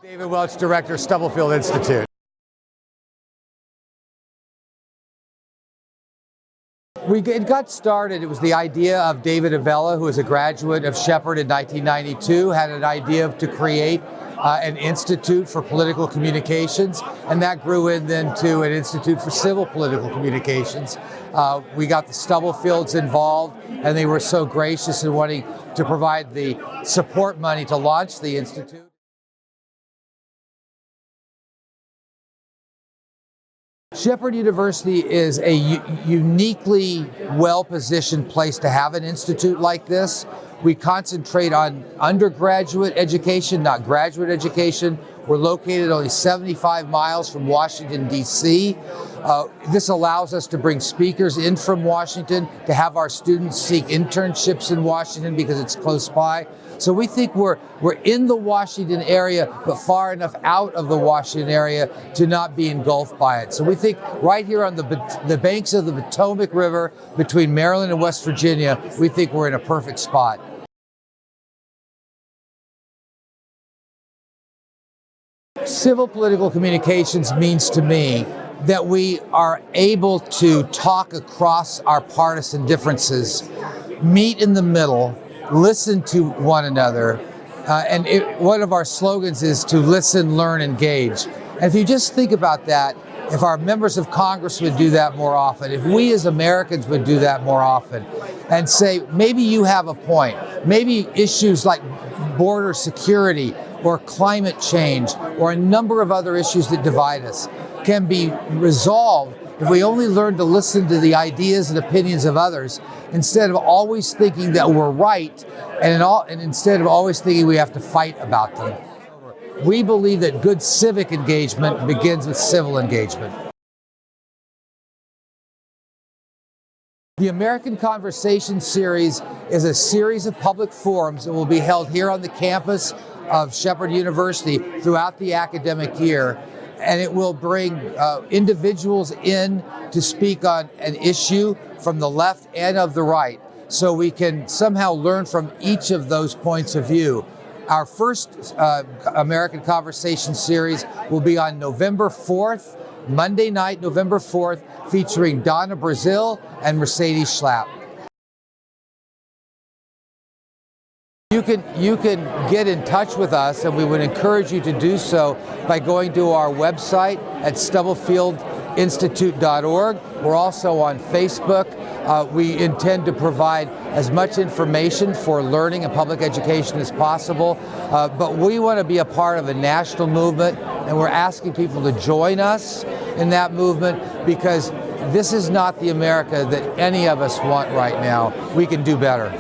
David Welch, Director, Stubblefield Institute. It got started, it was the idea of David Avella, who is a graduate of Shepard in 1992, had an idea to create an institute for political communications, and that grew into an institute for civil political communications. We got the Stubblefields involved, and they were so gracious in wanting to provide the support money to launch the institute. Shepard University is a uniquely well-positioned place to have an institute like this. We concentrate on undergraduate education, not graduate education. We're located only 75 miles from Washington, D.C. This allows us to bring speakers in from Washington, to have our students seek internships in Washington because it's close by. So we think we're in the Washington area, but far enough out of the Washington area to not be engulfed by it. So we think right here on the banks of the Potomac River between Maryland and West Virginia, we think we're in a perfect spot. Civil political communications means to me that we are able to talk across our partisan differences, meet in the middle, listen to one another, one of our slogans is to listen, learn, engage. And if you just think about that, if our members of Congress would do that more often, if we as Americans would do that more often, and say, maybe you have a point, maybe issues like border security or climate change or a number of other issues that divide us can be resolved if we only learn to listen to the ideas and opinions of others, instead of always thinking that we're right, and instead of always thinking we have to fight about them. We believe that good civic engagement begins with civil engagement. The American Conversation Series is a series of public forums that will be held here on the campus of Shepard University throughout the academic year. And it will bring individuals in to speak on an issue from the left and of the right, so we can somehow learn from each of those points of view. Our first American Conversation Series will be on November 4th, Monday night, November 4th, featuring Donna Brazil and Mercedes Schlapp. You can get in touch with us, and we would encourage you to do so by going to our website at stubblefieldinstitute.org. We're also on Facebook. We intend to provide as much information for learning and public education as possible, but we want to be a part of a national movement, and we're asking people to join us in that movement, because this is not the America that any of us want right now. We can do better.